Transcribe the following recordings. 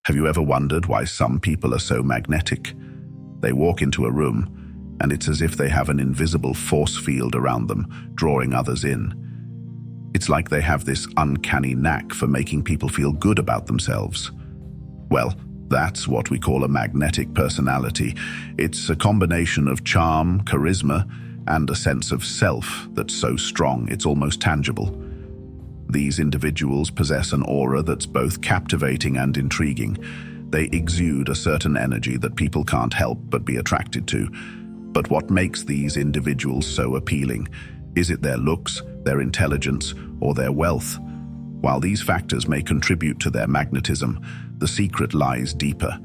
Have you ever wondered why some people are so magnetic? They walk into a room, and it's as if they have an invisible force field around them, drawing others in. It's like they have this uncanny knack for making people feel good about themselves. Well, that's what we call a magnetic personality. It's a combination of charm, charisma, and a sense of self that's so strong it's almost tangible. These individuals possess an aura that's both captivating and intriguing. They exude a certain energy that people can't help but be attracted to. But what makes these individuals so appealing? Is it their looks, their intelligence, or their wealth? While these factors may contribute to their magnetism, the secret lies deeper.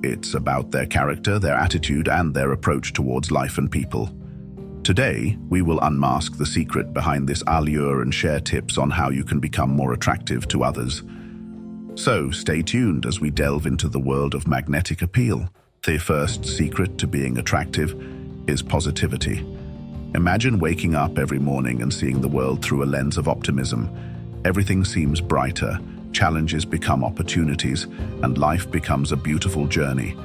It's about their character, their attitude, and their approach towards life and people. Today, we will unmask the secret behind this allure and share tips on how you can become more attractive to others. So, stay tuned as we delve into the world of magnetic appeal. The first secret to being attractive is positivity. Imagine waking up every morning and seeing the world through a lens of optimism. Everything seems brighter, challenges become opportunities, and life becomes a beautiful journey.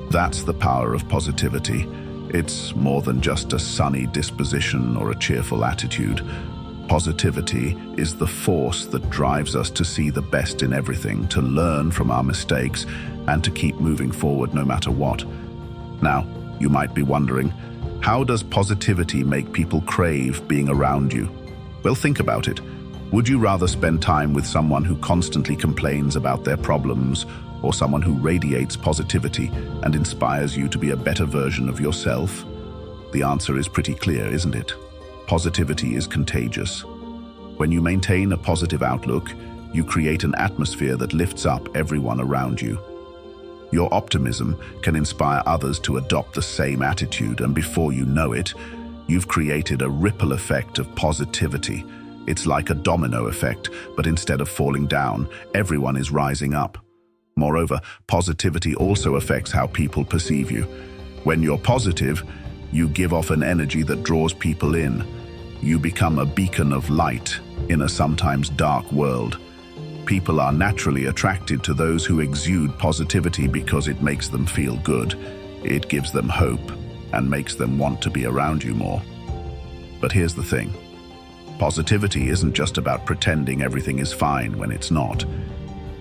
That's the power of positivity. It's more than just a sunny disposition or a cheerful attitude. Positivity is the force that drives us to see the best in everything, to learn from our mistakes, and to keep moving forward no matter what. Now, you might be wondering, how does positivity make people crave being around you? Well, think about it. Would you rather spend time with someone who constantly complains about their problems, or someone who radiates positivity and inspires you to be a better version of yourself? The answer is pretty clear, isn't it? Positivity is contagious. When you maintain a positive outlook, you create an atmosphere that lifts up everyone around you. Your optimism can inspire others to adopt the same attitude, and before you know it, you've created a ripple effect of positivity. It's like a domino effect, but instead of falling down, everyone is rising up. Moreover, positivity also affects how people perceive you. When you're positive, you give off an energy that draws people in. You become a beacon of light in a sometimes dark world. People are naturally attracted to those who exude positivity because it makes them feel good. It gives them hope and makes them want to be around you more. But here's the thing. Positivity isn't just about pretending everything is fine when it's not.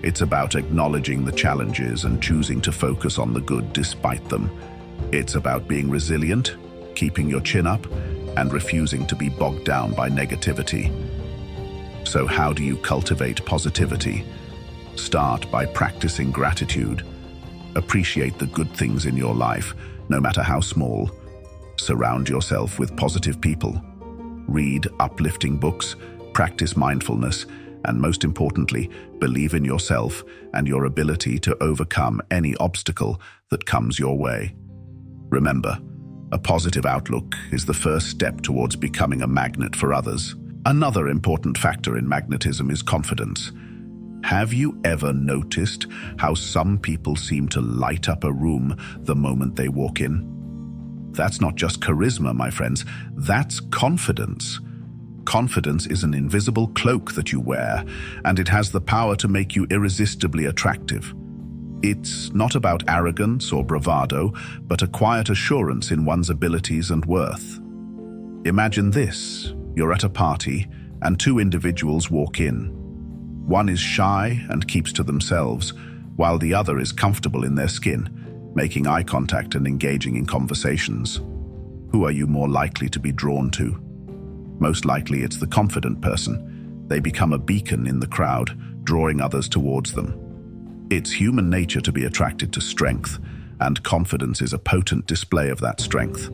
It's about acknowledging the challenges and choosing to focus on the good despite them. It's about being resilient, keeping your chin up, and refusing to be bogged down by negativity. So how do you cultivate positivity? Start by practicing gratitude. Appreciate the good things in your life, no matter how small. Surround yourself with positive people. Read uplifting books, practice mindfulness, and most importantly, believe in yourself and your ability to overcome any obstacle that comes your way. Remember, a positive outlook is the first step towards becoming a magnet for others. Another important factor in magnetism is confidence. Have you ever noticed how some people seem to light up a room the moment they walk in? That's not just charisma, my friends, that's confidence. Confidence is an invisible cloak that you wear, and it has the power to make you irresistibly attractive. It's not about arrogance or bravado, but a quiet assurance in one's abilities and worth. Imagine this. You're at a party, and two individuals walk in. One is shy and keeps to themselves, while the other is comfortable in their skin, making eye contact and engaging in conversations. Who are you more likely to be drawn to? Most likely it's the confident person. They become a beacon in the crowd, drawing others towards them. It's human nature to be attracted to strength, and confidence is a potent display of that strength.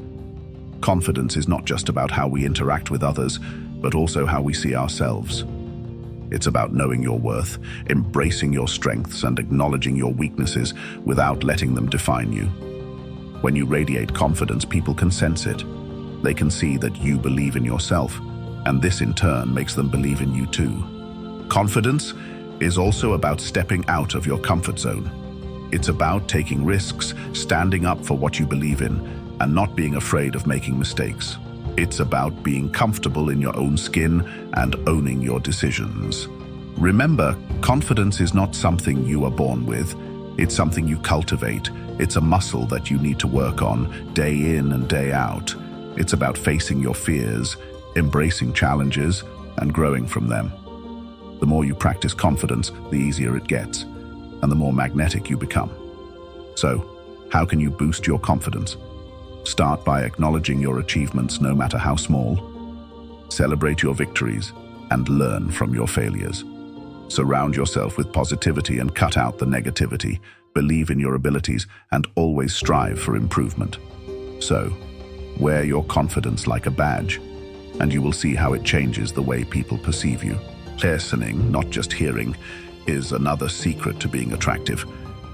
Confidence is not just about how we interact with others, but also how we see ourselves. It's about knowing your worth, embracing your strengths, and acknowledging your weaknesses without letting them define you. When you radiate confidence, people can sense it. They can see that you believe in yourself, and this in turn makes them believe in you too. Confidence is also about stepping out of your comfort zone. It's about taking risks, standing up for what you believe in, and not being afraid of making mistakes. It's about being comfortable in your own skin and owning your decisions. Remember, confidence is not something you are born with. It's something you cultivate. It's a muscle that you need to work on day in and day out. It's about facing your fears, embracing challenges, and growing from them. The more you practice confidence, the easier it gets, and the more magnetic you become. So, how can you boost your confidence? Start by acknowledging your achievements, no matter how small. Celebrate your victories and learn from your failures. Surround yourself with positivity and cut out the negativity. Believe in your abilities and always strive for improvement. So, wear your confidence like a badge, and you will see how it changes the way people perceive you. Listening, not just hearing, is another secret to being attractive.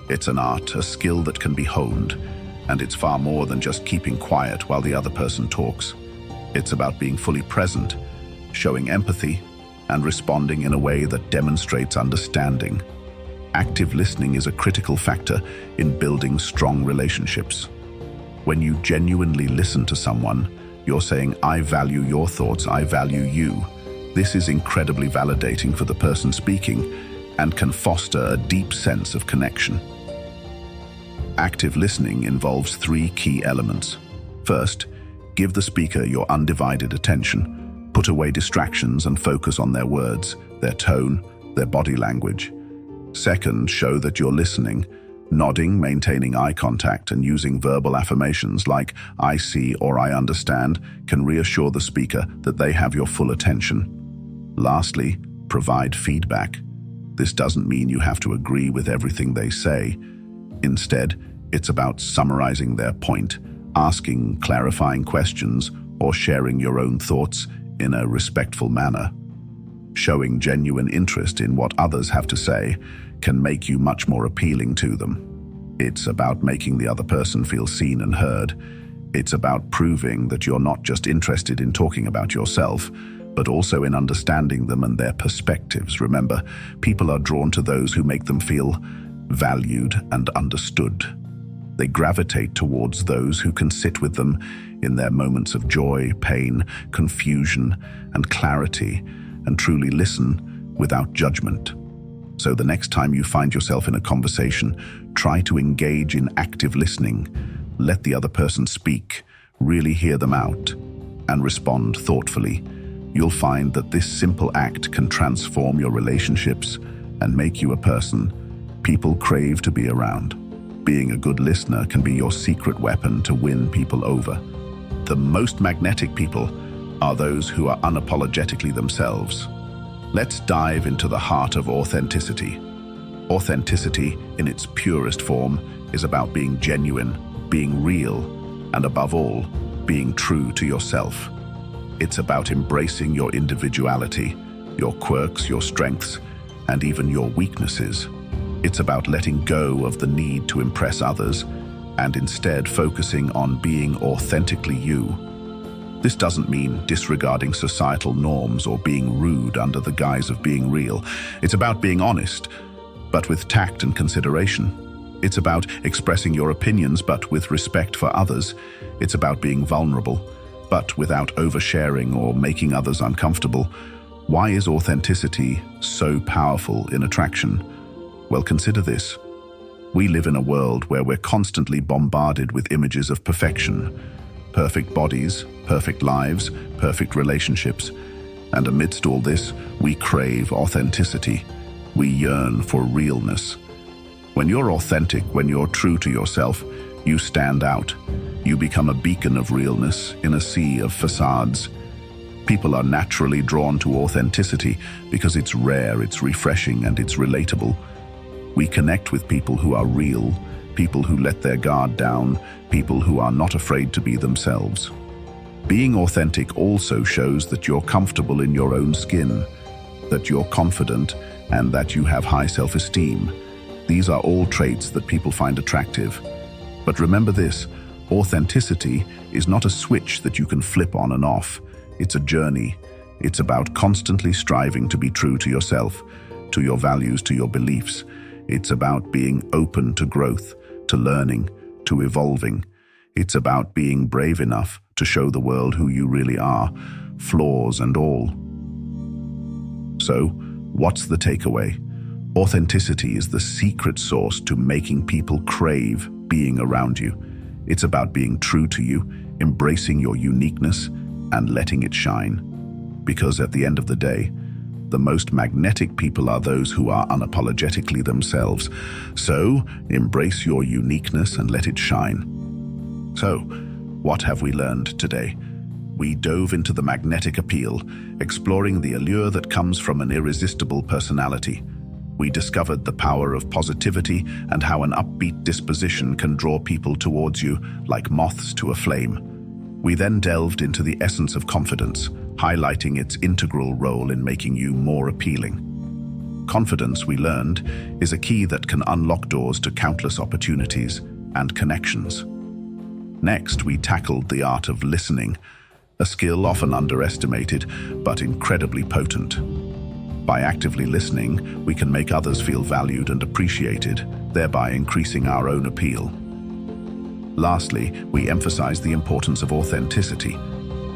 It's an art, a skill that can be honed, and it's far more than just keeping quiet while the other person talks. It's about being fully present, showing empathy, and responding in a way that demonstrates understanding. Active listening is a critical factor in building strong relationships. When you genuinely listen to someone, you're saying, "I value your thoughts, I value you." This is incredibly validating for the person speaking and can foster a deep sense of connection. Active listening involves 3 key elements. First, give the speaker your undivided attention. Put away distractions and focus on their words, their tone, their body language. Second, show that you're listening. Nodding, maintaining eye contact, and using verbal affirmations like "I see" or "I understand" can reassure the speaker that they have your full attention. Lastly, provide feedback. This doesn't mean you have to agree with everything they say. Instead, it's about summarizing their point, asking clarifying questions, or sharing your own thoughts in a respectful manner. Showing genuine interest in what others have to say can make you much more appealing to them. It's about making the other person feel seen and heard. It's about proving that you're not just interested in talking about yourself, but also in understanding them and their perspectives. Remember, people are drawn to those who make them feel valued and understood. They gravitate towards those who can sit with them in their moments of joy, pain, confusion, and clarity, and truly listen without judgment. So the next time you find yourself in a conversation, try to engage in active listening. Let the other person speak, really hear them out, and respond thoughtfully. You'll find that this simple act can transform your relationships and make you a person people crave to be around. Being a good listener can be your secret weapon to win people over. The most magnetic people are those who are unapologetically themselves. Let's dive into the heart of authenticity. Authenticity, in its purest form, is about being genuine, being real, and above all, being true to yourself. It's about embracing your individuality, your quirks, your strengths, and even your weaknesses. It's about letting go of the need to impress others and instead focusing on being authentically you. This doesn't mean disregarding societal norms or being rude under the guise of being real. It's about being honest, but with tact and consideration. It's about expressing your opinions, but with respect for others. It's about being vulnerable, but without oversharing or making others uncomfortable. Why is authenticity so powerful in attraction? Well, consider this. We live in a world where we're constantly bombarded with images of perfection. Perfect bodies, perfect lives, perfect relationships. And amidst all this, we crave authenticity. We yearn for realness. When you're authentic, when you're true to yourself, you stand out. You become a beacon of realness in a sea of facades. People are naturally drawn to authenticity because it's rare, it's refreshing, and it's relatable. We connect with people who are real, people who let their guard down, people who are not afraid to be themselves. Being authentic also shows that you're comfortable in your own skin, that you're confident, and that you have high self-esteem. These are all traits that people find attractive. But remember this, authenticity is not a switch that you can flip on and off. It's a journey. It's about constantly striving to be true to yourself, to your values, to your beliefs. It's about being open to growth, to learning, to evolving. It's about being brave enough to show the world who you really are, flaws and all. So, what's the takeaway? Authenticity is the secret sauce to making people crave being around you. It's about being true to you, embracing your uniqueness, and letting it shine. Because at the end of the day, the most magnetic people are those who are unapologetically themselves. So, embrace your uniqueness and let it shine. So, what have we learned today? We dove into the magnetic appeal, exploring the allure that comes from an irresistible personality. We discovered the power of positivity and how an upbeat disposition can draw people towards you like moths to a flame. We then delved into the essence of confidence, highlighting its integral role in making you more appealing. Confidence, we learned, is a key that can unlock doors to countless opportunities and connections. Next, we tackled the art of listening, a skill often underestimated but incredibly potent. By actively listening, we can make others feel valued and appreciated, thereby increasing our own appeal. Lastly, we emphasize the importance of authenticity.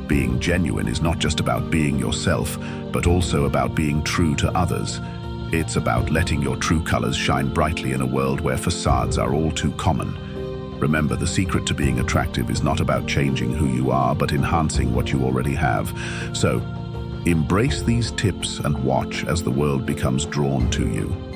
Being genuine is not just about being yourself, but also about being true to others. It's about letting your true colors shine brightly in a world where facades are all too common. Remember, the secret to being attractive is not about changing who you are, but enhancing what you already have. So, embrace these tips and watch as the world becomes drawn to you.